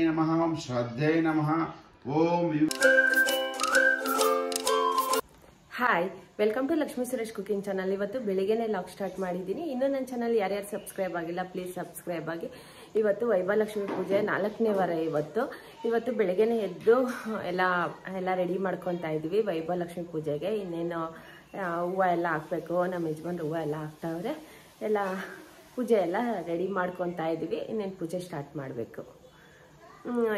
नमः ओम श्रद्धे नमः ओम। Hi, welcome to Lakshmi Suresh cooking channel. ಇವತ್ತು ಬೆಳಿಗ್ಗೆನೇ ಲಾಗ್ ಸ್ಟಾರ್ಟ್ ಮಾಡಿದ್ದೀನಿ. ಇನ್ನೂ ನನ್ನ ಚಾನಲ್ ಯಾರ್ಯಾರು ಸಬ್ಸ್ಕ್ರೈಬ್ ಆಗಿಲ್ಲ ಪ್ಲೀಸ್ ಸಬ್ಸ್ಕ್ರೈಬ್ ಆಗಿ. ಇವತ್ತು ವೈಭವಲಕ್ಷ್ಮಿ ಪೂಜೆ 4ನೇ ವಾರ. ಇವತ್ತು ಬೆಳಿಗ್ಗೆನೇ ಎದ್ದು ಎಲ್ಲ ರೆಡಿ ಮಾಡ್ಕೊತಾ ಇದ್ವಿ ವೈಭವಲಕ್ಷ್ಮಿ ಪೂಜೆಗೆ. ಇನ್ನೇನು ಹೂವು ಎಲ್ಲ ಹಾಕಬೇಕು. ನಮ್ಮ ಯಜಮಾನ್ರು ಹೂವು ಎಲ್ಲ ಹಾಕ್ತಾವ್ರೆ. ಎಲ್ಲ ಪೂಜೆ ಎಲ್ಲ ರೆಡಿ ಮಾಡ್ಕೊತಾ ಇದ್ವಿ. ಇನ್ನೇನು ಪೂಜೆ ಸ್ಟಾರ್ಟ್ ಮಾಡಬೇಕು.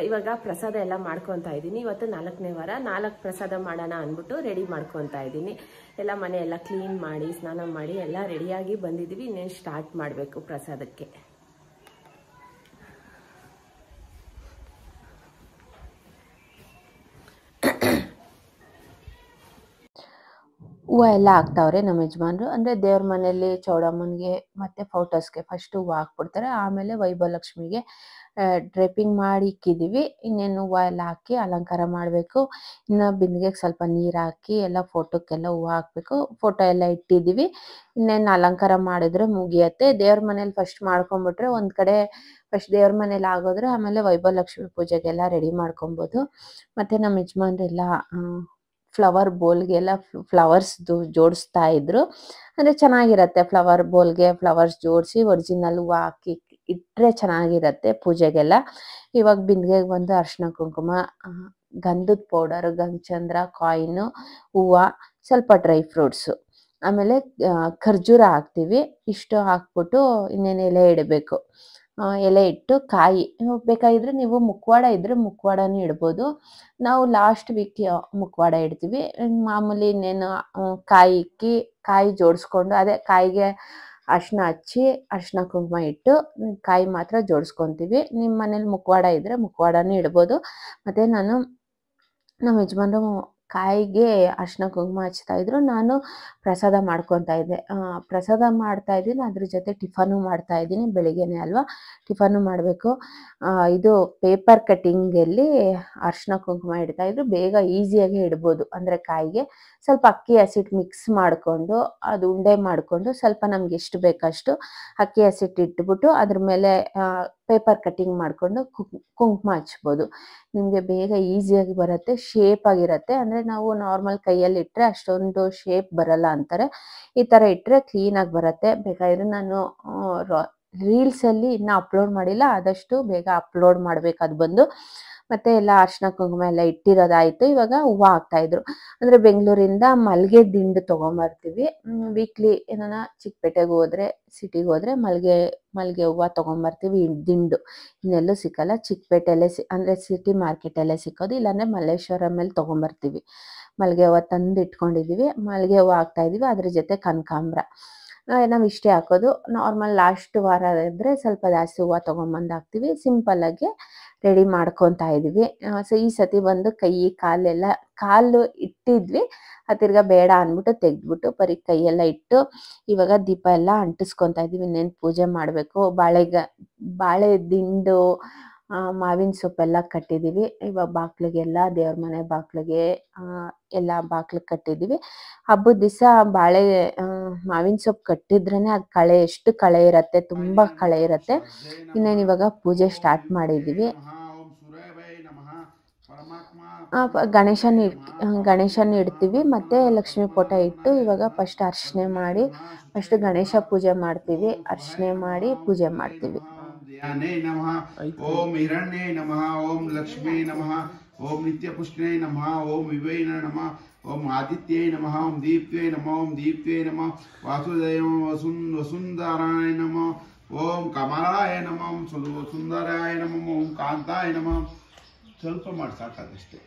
ಇವಾಗ ಪ್ರಸಾದ ಎಲ್ಲ ಮಾಡ್ಕೊತಾ ಇದ್ದೀನಿ. ಇವತ್ತು 4ನೇ ವಾರ, 4 ಪ್ರಸಾದ ಮಾಡೋಣ ಅಂದ್ಬಿಟ್ಟು ರೆಡಿ ಮಾಡ್ಕೊತಾ ಇದ್ದೀನಿ. ಎಲ್ಲ ಮನೆ ಎಲ್ಲ ಕ್ಲೀನ್ ಮಾಡಿ ಸ್ನಾನ ಮಾಡಿ ಎಲ್ಲ ರೆಡಿಯಾಗಿ ಬಂದಿದ್ದೀವಿ. ಇನ್ನೇನು ಸ್ಟಾರ್ಟ್ ಮಾಡಬೇಕು ಪ್ರಸಾದಕ್ಕೆ. ಹೂವು ಎಲ್ಲ ಹಾಕ್ತಾವ್ರೆ ನಮ್ಮ ಯಜಮಾನ್ರು. ಅಂದರೆ ದೇವ್ರ ಮನೆಯಲ್ಲಿ ಚೌಡಮ್ಮನಿಗೆ ಮತ್ತು ಫೋಟೋಸ್ಗೆ ಫಸ್ಟ್ ಹೂವು ಹಾಕ್ಬಿಡ್ತಾರೆ. ಆಮೇಲೆ ವೈಭವಲಕ್ಷ್ಮಿಗೆ ಡ್ರೇಪಿಂಗ್ ಮಾಡಿ ಇಕ್ಕಿದ್ದೀವಿ. ಇನ್ನೇನು ಹೂವು ಎಲ್ಲ ಹಾಕಿ ಅಲಂಕಾರ ಮಾಡಬೇಕು. ಇನ್ನು ಬಿಂದಿಗೆಗೆ ಸ್ವಲ್ಪ ನೀರು ಹಾಕಿ ಎಲ್ಲ ಫೋಟೋಕ್ಕೆಲ್ಲ ಹೂವು ಹಾಕಬೇಕು. ಫೋಟೋ ಎಲ್ಲ ಇಟ್ಟಿದ್ದೀವಿ. ಇನ್ನೇನು ಅಲಂಕಾರ ಮಾಡಿದ್ರೆ ಮುಗಿಯತ್ತೆ. ದೇವ್ರ ಮನೇಲಿ ಫಸ್ಟ್ ಮಾಡ್ಕೊಂಬಿಟ್ರೆ ಒಂದು ಕಡೆ ಫಸ್ಟ್ ದೇವ್ರ ಮನೇಲಿ ಆಗೋದ್ರೆ ಆಮೇಲೆ ವೈಭವಲಕ್ಷ್ಮಿ ಪೂಜೆಗೆಲ್ಲ ರೆಡಿ ಮಾಡ್ಕೊಬೋದು. ಮತ್ತು ನಮ್ಮ ಯಜಮಾನ್ರೆಲ್ಲ ಫ್ಲವರ್ ಬೋಲ್ಗೆಲ್ಲ ಫ್ಲವರ್ಸ್ ಜೋಡಿಸ್ತಾ ಇದ್ರು. ಅಂದರೆ ಚೆನ್ನಾಗಿರತ್ತೆ ಫ್ಲವರ್ ಬೋಲ್ಗೆ ಫ್ಲವರ್ಸ್ ಜೋಡಿಸಿ ಒರಿಜಿನಲ್ ಹೂವು ಹಾಕಿ ಇಟ್ಟರೆ ಚೆನ್ನಾಗಿರತ್ತೆ ಪೂಜೆಗೆಲ್ಲ. ಇವಾಗ ಬಿಂದಿಗೆಗೆ ಬಂದು ಅರಿಶಿನ ಕುಂಕುಮ, ಗಂಧದ ಪೌಡರ್, ಗಂಧಚಂದ್ರ, ಕಾಯಿನು, ಹೂವು, ಸ್ವಲ್ಪ ಡ್ರೈ ಫ್ರೂಟ್ಸು, ಆಮೇಲೆ ಖರ್ಜೂರ ಹಾಕ್ತೀವಿ. ಇಷ್ಟು ಹಾಕ್ಬಿಟ್ಟು ಇನ್ನೇನು ಎಲೆ ಇಡಬೇಕು. ಎಲೆ ಇಟ್ಟು ಕಾಯಿ ಬೇಕಾಗಿದ್ರೆ ನೀವು ಮುಖವಾಡ ಇದ್ರೆ ಮುಖವಾಡನೂ ಇಡ್ಬೋದು. ನಾವು ಲಾಸ್ಟ್ ವೀಕ್ ಮುಖವಾಡ ಇಡ್ತೀವಿ. ಮಾಮೂಲಿ ಇನ್ನೇನು ಕಾಯಿ ಇಕ್ಕಿ ಕಾಯಿ ಜೋಡಿಸ್ಕೊಂಡು ಅದೇ ಕಾಯಿಗೆ ಅರಿಶಿನ ಹಚ್ಚಿ ಅರಿಶಿನ ಕುಂಕುಮ ಇಟ್ಟು ಕಾಯಿ ಮಾತ್ರ ಜೋಡಿಸ್ಕೊತೀವಿ. ನಿಮ್ಮ ಮನೇಲಿ ಮುಖವಾಡ ಇದ್ರೆ ಮುಖವಾಡನೂ ಇಡ್ಬೋದು. ಮತ್ತು ನಮ್ಮ ಯಜಮಾನ್ರು ಕಾಯಿಗೆ ಅರಿಶಿನ ಕುಂಕುಮ ಹಚ್ತಾ ಇದ್ರು. ನಾನು ಪ್ರಸಾದ ಮಾಡ್ಕೊತಾ ಇದ್ದೆ. ಪ್ರಸಾದ ಮಾಡ್ತಾ ಇದ್ದೀನಿ, ಅದ್ರ ಜೊತೆ ಟಿಫನು ಮಾಡ್ತಾ ಇದ್ದೀನಿ. ಬೆಳಿಗ್ಗೆನೆ ಅಲ್ವಾ ಟಿಫನು ಮಾಡಬೇಕು. ಇದು ಪೇಪರ್ ಕಟ್ಟಿಂಗಲ್ಲಿ ಅರಿಶಿನ ಕುಂಕುಮ ಇಡ್ತಾ ಇದ್ರು. ಬೇಗ ಈಸಿಯಾಗಿ ಇಡ್ಬೋದು. ಅಂದರೆ ಕಾಯಿಗೆ ಸ್ವಲ್ಪ ಅಕ್ಕಿ ಹಸಿಟ್ಟು ಮಿಕ್ಸ್ ಮಾಡಿಕೊಂಡು ಅದು ಉಂಡೆ ಮಾಡಿಕೊಂಡು ಸ್ವಲ್ಪ ನಮ್ಗೆ ಎಷ್ಟು ಬೇಕಷ್ಟು ಅಕ್ಕಿ ಹಸಿಟ್ಟು ಇಟ್ಬಿಟ್ಟು ಅದ್ರ ಮೇಲೆ ಪೇಪರ್ ಕಟ್ಟಿಂಗ್ ಮಾಡಿಕೊಂಡು ಕುಂಕುಮ ಹಚ್ಬೋದು. ನಿಮಗೆ ಬೇಗ ಈಸಿಯಾಗಿ ಬರುತ್ತೆ, ಶೇಪ್ ಆಗಿರುತ್ತೆ. ಅಂದರೆ ನಾವು ನಾರ್ಮಲ್ ಕೈಯಲ್ಲಿ ಇಟ್ಟರೆ ಅಷ್ಟೊಂದು ಶೇಪ್ ಬರಲ್ಲ ಅಂತಾರೆ. ಈ ಥರ ಇಟ್ಟರೆ ಕ್ಲೀನಾಗಿ ಬರುತ್ತೆ. ಬೇಕಾದರೆ ನಾನು ರೀಲ್ಸಲ್ಲಿ ಇನ್ನೂ ಅಪ್ಲೋಡ್ ಮಾಡಿಲ್ಲ, ಆದಷ್ಟು ಬೇಗ ಅಪ್ಲೋಡ್ ಮಾಡಬೇಕು ಅದು ಬಂದು. ಮತ್ತು ಎಲ್ಲ ಅರಿಶಿನ ಕುಂಕುಮ ಎಲ್ಲ ಇಟ್ಟಿರೋದಾಯಿತು. ಇವಾಗ ಹೂವು ಹಾಕ್ತಾಯಿದ್ರು. ಅಂದರೆ ಬೆಂಗಳೂರಿಂದ ಮಲ್ಲಿಗೆ ದಿಂಡು ತೊಗೊಂಬರ್ತೀವಿ. ವೀಕ್ಲಿ ಏನಾನ ಚಿಕ್ಕಪೇಟೆಗೆ ಹೋದರೆ ಸಿಟಿಗೆ ಹೋದರೆ ಮಲ್ಲಿಗೆ ಹೂವು ತೊಗೊಂಬರ್ತೀವಿ. ದಿಂಡು ಇನ್ನೆಲ್ಲೂ ಸಿಕ್ಕಲ್ಲ. ಚಿಕ್ಕಪೇಟೆಯಲ್ಲೇ ಅಂದರೆ ಸಿಟಿ ಮಾರ್ಕೆಟಲ್ಲೇ ಸಿಕ್ಕೋದು. ಇಲ್ಲಾಂದರೆ ಮಲ್ಲೇಶ್ವರಮಲ್ಲಿ ತೊಗೊಂಬರ್ತೀವಿ. ಮಲ್ಲಿಗೆ ಹೂವು ತಂದು ಇಟ್ಕೊಂಡಿದ್ದೀವಿ. ಮಲ್ಲಿಗೆ ಹೂವು ಹಾಕ್ತಾಯಿದ್ದೀವಿ. ಅದ್ರ ಜೊತೆ ಕನಕಾಂಬ್ರ ನಾವು ಇಷ್ಟೇ ಹಾಕೋದು. ನಾರ್ಮಲ್ ಲಾಸ್ಟ್ ವಾರ ಇದ್ದರೆ ಸ್ವಲ್ಪ ಜಾಸ್ತಿ ಹೂವು ತೊಗೊಂಬಂದು ಹಾಕ್ತೀವಿ. ಸಿಂಪಲ್ಲಾಗಿ ರೆಡಿ ಮಾಡ್ಕೊತಾ ಇದ್ದೀವಿ. ಸೊ ಈ ಸತಿ ಬಂದು ಕೈ ಕಾಲು ಇಟ್ಟಿದ್ವಿ. ತಿರ್ಗಾ ಬೇಡ ಅಂದ್ಬಿಟ್ಟು ತೆಗೆದ್ಬಿಟ್ಟು ಬರೀ ಕೈಯೆಲ್ಲ ಇಟ್ಟು ಇವಾಗ ದೀಪ ಎಲ್ಲ ಅಂಟಿಸ್ಕೊತಾ ಇದ್ದೀವಿ. ಇನ್ನೇನು ಪೂಜೆ ಮಾಡಬೇಕು. ಬಾಳೆ ದಿಂಡು, ಮಾವಿನ ಸೊಪ್ಪೆಲ್ಲ ಕಟ್ಟಿದ್ದೀವಿ. ಇವಾಗ ಬಾಗಿಲಿಗೆಲ್ಲ ದೇವ್ರ ಮನೆ ಬಾಗಿಲಿಗೆ ಎಲ್ಲ ಬಾಗಿಲಿಗೆ ಕಟ್ಟಿದ್ದೀವಿ. ಹಬ್ಬದ ದಿವಸ ಮಾವಿನ ಸೊಪ್ಪು ಕಟ್ಟಿದ್ರೇ ಅದು ಎಷ್ಟು ಕಳೆ ಇರುತ್ತೆ, ತುಂಬ ಕಳೆ ಇರುತ್ತೆ. ಇನ್ನೇನು ಇವಾಗ ಪೂಜೆ ಸ್ಟಾರ್ಟ್ ಮಾಡಿದ್ದೀವಿ. ಗಣೇಶನ ಇಡ್ತೀವಿ. ಮತ್ತು ಲಕ್ಷ್ಮೀ ಫೋಟೋ ಇಟ್ಟು ಇವಾಗ ಫಸ್ಟ್ ಅರ್ಚನೆ ಮಾಡಿ ಫಸ್ಟ್ ಗಣೇಶ ಪೂಜೆ ಮಾಡ್ತೀವಿ. ಅರ್ಚನೆ ಮಾಡಿ ಪೂಜೆ ಮಾಡ್ತೀವಿ. ओम हिरण्ये नमः, ओम लक्ष्मी नमः, ओम नित्यपुष्णे नमः, ओम विवै नमः, ओम आदित्ये नमः, ओम दीप्त्वे नमः, ओम दीप्त्वे नमः, वासुदेव वसुंधराय नमः, ओम कमलाय नमः, ओम सुंदराय नमः, ओम कांताय नमः. ಸ್ವಲ್ಪ ಮಾಡಿ ಸಾಕಾದಷ್ಟೇ.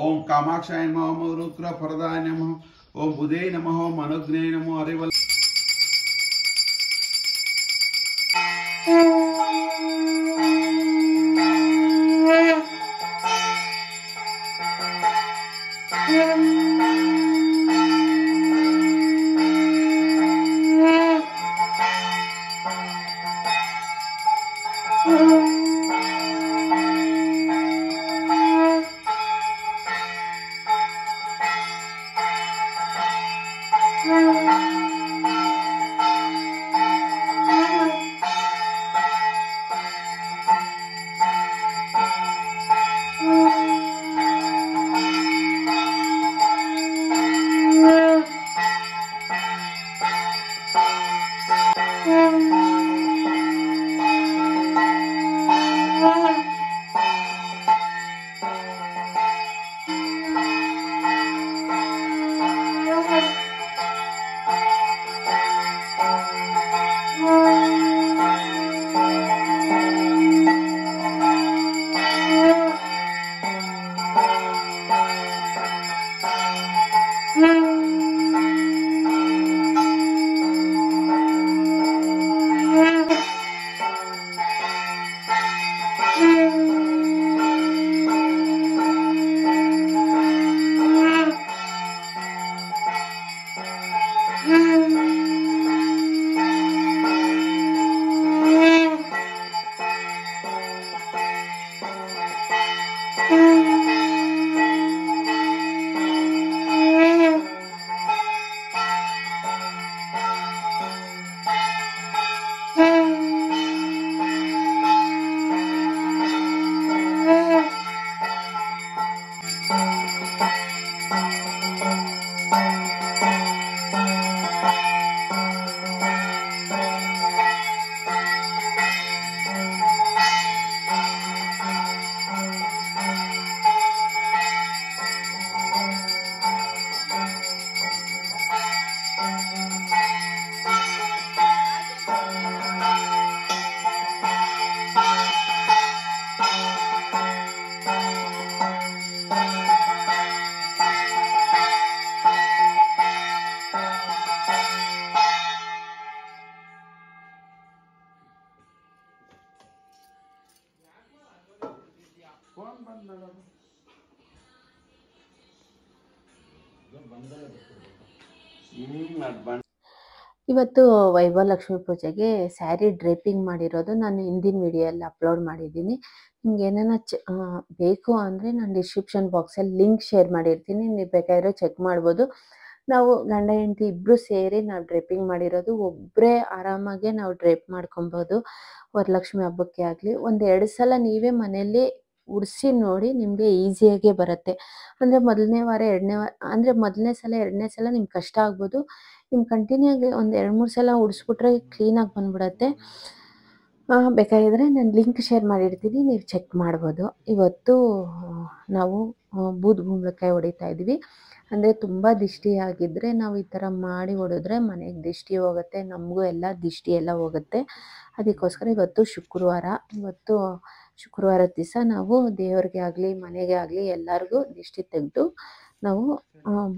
ओम कामाक्षाय नमः, ओम रुद्र फरदाय नमः, ओम बुधे नमः, ओम अनुग्ने नमः, हरिवल Bye. ಇವತ್ತು ವೈಭವಲಕ್ಷ್ಮಿ ಪೂಜೆಗೆ ಸ್ಯಾರಿ ಡ್ರೇಪಿಂಗ್ ಮಾಡಿರೋದು ನಾನು ಹಿಂದಿನ ವಿಡಿಯೋಲ್ಲಿ ಅಪ್ಲೋಡ್ ಮಾಡಿದ್ದೀನಿ. ನಿಮ್ಗೆ ಏನಾನ ಬೇಕು ಅಂದರೆ ನಾನು ಡಿಸ್ಕ್ರಿಪ್ಷನ್ ಬಾಕ್ಸಲ್ಲಿ ಲಿಂಕ್ ಶೇರ್ ಮಾಡಿರ್ತೀನಿ, ನೀವು ಬೇಕಾದರೆ ಚೆಕ್ ಮಾಡ್ಬೋದು. ನಾವು ಗಂಡ ಹೆಂಡತಿ ಇಬ್ಬರು ಸೇರಿ ನಾವು ಡ್ರೇಪಿಂಗ್ ಮಾಡಿರೋದು. ಒಬ್ಬರೇ ಆರಾಮಾಗೆ ನಾವು ಡ್ರೇಪ್ ಮಾಡ್ಕೊಬೋದು ವರಲಕ್ಷ್ಮಿ ಹಬ್ಬಕ್ಕೆ ಆಗಲಿ. 1-2 ಸಲ ನೀವೇ ಮನೆಯಲ್ಲಿ ಉಡಿಸಿ ನೋಡಿ, ನಿಮಗೆ ಈಸಿಯಾಗೇ ಬರುತ್ತೆ. ಅಂದರೆ ಮೊದಲನೇ ವಾರ ಅಂದರೆ ಮೊದಲನೇ ಸಲ 2ನೇ ಸಲ ನಿಮ್ಗೆ ಕಷ್ಟ ಆಗ್ಬೋದು. ನಿಮ್ಗೆ ಕಂಟಿನ್ಯೂ ಆಗಿ 1-2-3 ಸಲ ಉಡಿಸ್ಬಿಟ್ರೆ ಕ್ಲೀನಾಗಿ ಬಂದ್ಬಿಡತ್ತೆ. ಬೇಕಾಗಿದ್ರೆ ನಾನು ಲಿಂಕ್ ಶೇರ್ ಮಾಡಿರ್ತೀನಿ, ನೀವು ಚೆಕ್ ಮಾಡ್ಬೋದು. ಇವತ್ತು ನಾವು ಬೂದುಗುಂಬಳಕಾಯಿ ಹೊಡಿತಾ ಇದ್ವಿ. ಅಂದರೆ ತುಂಬ ದಿಷ್ಟಿ ಆಗಿದ್ದರೆ ನಾವು ಈ ಥರ ಮಾಡಿ ಹೊಡೆದ್ರೆ ಮನೆಗೆ ದಿಷ್ಟಿ ಹೋಗುತ್ತೆ, ನಮಗೂ ಎಲ್ಲ ದಿಷ್ಟಿ ಎಲ್ಲ ಹೋಗುತ್ತೆ. ಅದಕ್ಕೋಸ್ಕರ ಇವತ್ತು ಶುಕ್ರವಾರದ ದಿವಸ ನಾವು ದೇವ್ರಿಗೆ ಆಗಲಿ ಮನೆಗೆ ಆಗಲಿ ಎಲ್ಲರಿಗೂ ದಿಷ್ಟಿ ತೆಗೆದು ನಾವು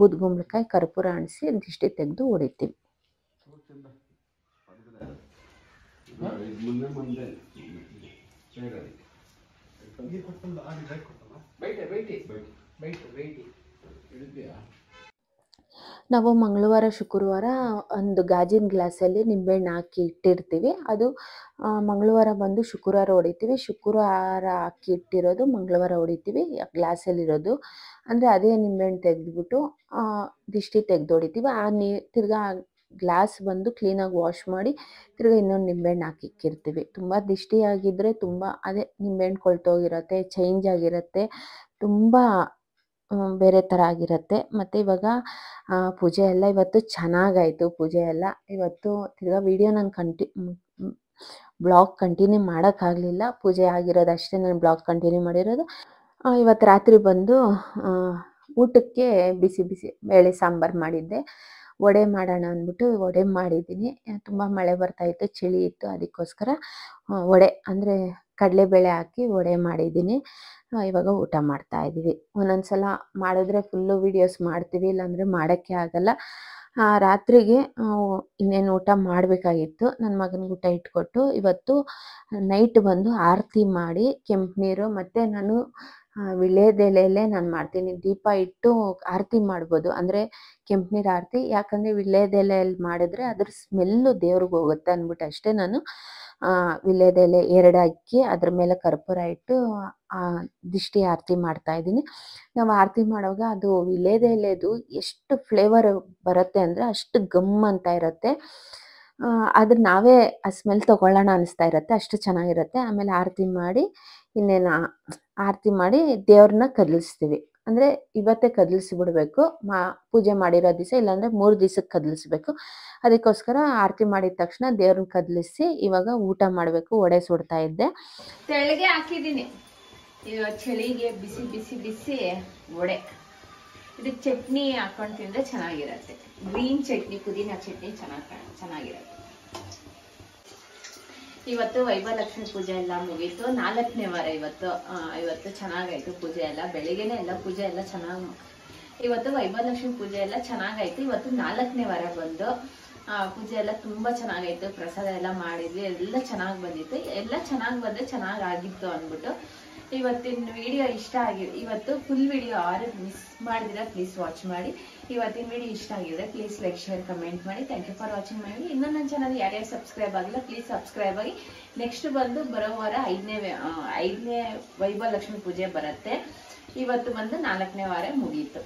ಬೂದುಗುಂಬಳಕಾಯಿ ಕರ್ಪೂರ ಅಣಿಸಿ ದಿಷ್ಟಿ ತೆಗೆದು ಹೊಡಿತೀವಿ. ನಾವು ಮಂಗಳವಾರ ಶುಕ್ರವಾರ ಒಂದು ಗಾಜಿನ ಗ್ಲಾಸಲ್ಲಿ ನಿಂಬೆಹಣ್ಣು ಹಾಕಿ ಇಟ್ಟಿರ್ತೀವಿ. ಅದು ಮಂಗಳವಾರ ಬಂದು ಶುಕ್ರವಾರ ಹೊಡಿತೀವಿ, ಶುಕ್ರವಾರ ಹಾಕಿ ಇಟ್ಟಿರೋದು ಮಂಗಳವಾರ ಹೊಡಿತೀವಿ ಗ್ಲಾಸಲ್ಲಿರೋದು. ಅಂದರೆ ಅದೇ ನಿಂಬೆಹಣ್ಣು ತೆಗೆದ್ಬಿಟ್ಟು ದಿಷ್ಟಿ ತೆಗೆದು ಹೊಡಿತೀವಿ. ತಿರ್ಗಾ ಗ್ಲಾಸ್ ಬಂದು ಕ್ಲೀನಾಗಿ ವಾಶ್ ಮಾಡಿ ತಿರ್ಗಾ ಇನ್ನೊಂದು ನಿಂಬೆಹಣ್ಣು ಹಾಕಿ ಇಕ್ಕಿರ್ತೀವಿ. ತುಂಬ ದಿಷ್ಟಿ ಆಗಿದ್ದರೆ ತುಂಬ ಅದೇ ನಿಂಬೆಹಣ್ಣು ಕೊಳ್ತೋಗಿರುತ್ತೆ, ಚೇಂಜ್ ಆಗಿರುತ್ತೆ, ತುಂಬ ಬೇರೆ ಥರ ಆಗಿರುತ್ತೆ. ಮತ್ತು ಇವಾಗ ಪೂಜೆ ಎಲ್ಲ ಇವತ್ತು ಚೆನ್ನಾಗಾಯಿತು. ಪೂಜೆ ಎಲ್ಲ ಇವತ್ತು ತಿರ್ಗಾ ವಿಡಿಯೋ ನಾನು ಬ್ಲಾಗ್ ಕಂಟಿನ್ಯೂ ಮಾಡೋಕ್ಕಾಗಲಿಲ್ಲ. ಪೂಜೆ ಆಗಿರೋದಷ್ಟೇ ನಾನು ಬ್ಲಾಗ್ ಕಂಟಿನ್ಯೂ ಮಾಡಿರೋದು. ಇವತ್ತು ರಾತ್ರಿ ಬಂದು ಊಟಕ್ಕೆ ಬಿಸಿ ಬಿಸಿ ಬೇಳೆ ಸಾಂಬಾರು ಮಾಡಿದ್ದೆ. ವಡೆ ಮಾಡೋಣ ಅಂದ್ಬಿಟ್ಟು ವಡೆ ಮಾಡಿದ್ದೀನಿ. ತುಂಬ ಮಳೆ ಬರ್ತಾಯಿತ್ತು, ಚಳಿ ಇತ್ತು, ಅದಕ್ಕೋಸ್ಕರ ವಡೆ ಅಂದರೆ ಕಡಲೆಬೇಳೆ ಹಾಕಿ ವಡೆ ಮಾಡಿದ್ದೀನಿ. ಇವಾಗ ಊಟ ಮಾಡ್ತಾಯಿದ್ದೀವಿ. ಒಂದೊಂದು ಸಲ ಮಾಡಿದ್ರೆ ಫುಲ್ಲು ವೀಡಿಯೋಸ್ ಮಾಡ್ತೀವಿ, ಇಲ್ಲಾಂದರೆ ಮಾಡೋಕ್ಕೆ ಆಗಲ್ಲ. ರಾತ್ರಿಗೆ ಇನ್ನೇನು ಊಟ ಮಾಡಬೇಕಾಗಿತ್ತು. ನನ್ನ ಮಗನಿಗೆ ಊಟ ಇಟ್ಕೊಟ್ಟು ಇವತ್ತು ನೈಟ್ ಬಂದು ಆರತಿ ಮಾಡಿ ಕೆಂಪು ನೀರು ಮತ್ತು ನಾನು ವಿಳ್ಯದೆಲೆಯಲ್ಲೇ ನಾನು ಮಾಡ್ತೀನಿ. ದೀಪ ಇಟ್ಟು ಆರತಿ ಮಾಡ್ಬೋದು, ಅಂದರೆ ಕೆಂಪು ನೀರು ಆರತಿ. ಯಾಕಂದರೆ ವಿಳ್ಯದೆಲೆಯಲ್ಲಿ ಮಾಡಿದ್ರೆ ಅದ್ರ ಸ್ಮೆಲ್ಲು ದೇವ್ರಿಗೆ ಹೋಗುತ್ತೆ ಅಂದ್ಬಿಟ್ಟು ಅಷ್ಟೇ ನಾನು ವಿಳ್ಯದೆಲೆ 2 ಅಕ್ಕಿ ಅದ್ರ ಮೇಲೆ ಕರ್ಪೂರ ಇಟ್ಟು ದಿಷ್ಟಿ ಆರತಿ ಮಾಡ್ತಾಯಿದ್ದೀನಿ. ನಾವು ಆರತಿ ಮಾಡುವಾಗ ಅದು ವಿಳ್ಯದೆಲೆದು ಎಷ್ಟು ಫ್ಲೇವರ್ ಬರುತ್ತೆ ಅಂದರೆ ಅಷ್ಟು ಗಮ್ ಅಂತ ಇರುತ್ತೆ. ಆದ್ರೆ ನಾವೇ ಆ ಸ್ಮೆಲ್ ತೊಗೊಳ್ಳೋಣ ಅನಿಸ್ತಾ ಇರುತ್ತೆ, ಅಷ್ಟು ಚೆನ್ನಾಗಿರುತ್ತೆ. ಆಮೇಲೆ ಆರತಿ ಮಾಡಿ ಆರತಿ ಮಾಡಿ ದೇವ್ರನ್ನ ಕದಲಿಸ್ತೀವಿ. ಅಂದರೆ ಇವತ್ತೇ ಕದಲಿಸಿಬಿಡ್ಬೇಕು, ಪೂಜೆ ಮಾಡಿರೋ ದಿವಸ, ಇಲ್ಲಾಂದರೆ 3 ದಿವಸಕ್ಕೆ ಕದಲಿಸ್ಬೇಕು. ಅದಕ್ಕೋಸ್ಕರ ಆರತಿ ಮಾಡಿದ ತಕ್ಷಣ ದೇವ್ರನ್ನ ಕದಲಿಸಿ ಇವಾಗ ಊಟ ಮಾಡಬೇಕು. ವಡೆ ಸುಡ್ತಾ ಇದ್ದೆ, ತೆಳಗೆ ಹಾಕಿದ್ದೀನಿ. ಇವಾಗ ಚಳಿಗೆ ಬಿಸಿ ಬಿಸಿ ಬಿಸಿ ವಡೆ. ಇದಕ್ಕೆ ಚಟ್ನಿ ಹಾಕೊಂಡು ತಿಂದರೆ ಚೆನ್ನಾಗಿರುತ್ತೆ. ಗ್ರೀನ್ ಚಟ್ನಿ, ಪುದೀನ ಚಟ್ನಿ ಚೆನ್ನಾಗಿರುತ್ತೆ. ಇವತ್ತು ವೈಭವಲಕ್ಷ್ಮಿ ಪೂಜೆ ಎಲ್ಲ ಮುಗೀತು. 4ನೇ ವಾರ ಇವತ್ತು ಚೆನ್ನಾಗಾಯ್ತು ಪೂಜೆ ಎಲ್ಲ. ಬೆಳಿಗ್ಗೆನೆ ಎಲ್ಲ ಪೂಜೆ ಎಲ್ಲ ಚೆನ್ನಾಗಿ, ಇವತ್ತು ವೈಭವಲಕ್ಷ್ಮಿ ಪೂಜೆ ಎಲ್ಲ ಚೆನ್ನಾಗಾಯ್ತು. ಇವತ್ತು 4ನೇ ವಾರ ಬಂದು ಪೂಜೆ ಎಲ್ಲ ತುಂಬಾ ಚೆನ್ನಾಗಾಯ್ತು. ಪ್ರಸಾದ ಎಲ್ಲ ಮಾಡಿದ್ವಿ, ಎಲ್ಲ ಚೆನ್ನಾಗಿ ಬಂದಿತ್ತು. ಎಲ್ಲ ಚೆನ್ನಾಗಿ ಬಂದ್ರೆ ಚೆನ್ನಾಗಿತ್ತು ಅಂದ್ಬಿಟ್ಟು ಇವತ್ತಿನ ವಿಡಿಯೋ ಇಷ್ಟ ಆಗಿದೆ. ಇವತ್ತು ಫುಲ್ ವಿಡಿಯೋ ಯಾರು ಮಿಸ್ ಮಾಡಿದ್ರೆ ಪ್ಲೀಸ್ ವಾಚ್ ಮಾಡಿ. ಇವತ್ತಿನ ವಿಡಿಯೋ ಇಷ್ಟ ಆಗಿದ್ರೆ ಪ್ಲೀಸ್ ಲೈಕ್, ಶೇರ್, ಕಮೆಂಟ್ ಮಾಡಿ. Thank you for watching my video. ಇನ್ನೂ ನನ್ನ ಚಾನಲ್ ಯಾರ್ಯಾರು ಸಬ್ಸ್ಕ್ರೈಬ್ ಆಗಿಲ್ಲ ಪ್ಲೀಸ್ ಸಬ್ಸ್ಕ್ರೈಬ್ ಆಗಿ. ನೆಕ್ಸ್ಟ್ ಬಂದು ಬರೋ ವಾರ 5ನೇ ವೈಭವಲಕ್ಷ್ಮಿ ಪೂಜೆ ಬರುತ್ತೆ. ಇವತ್ತು ಬಂದು 4ನೇ ವಾರ ಮುಗೀತು.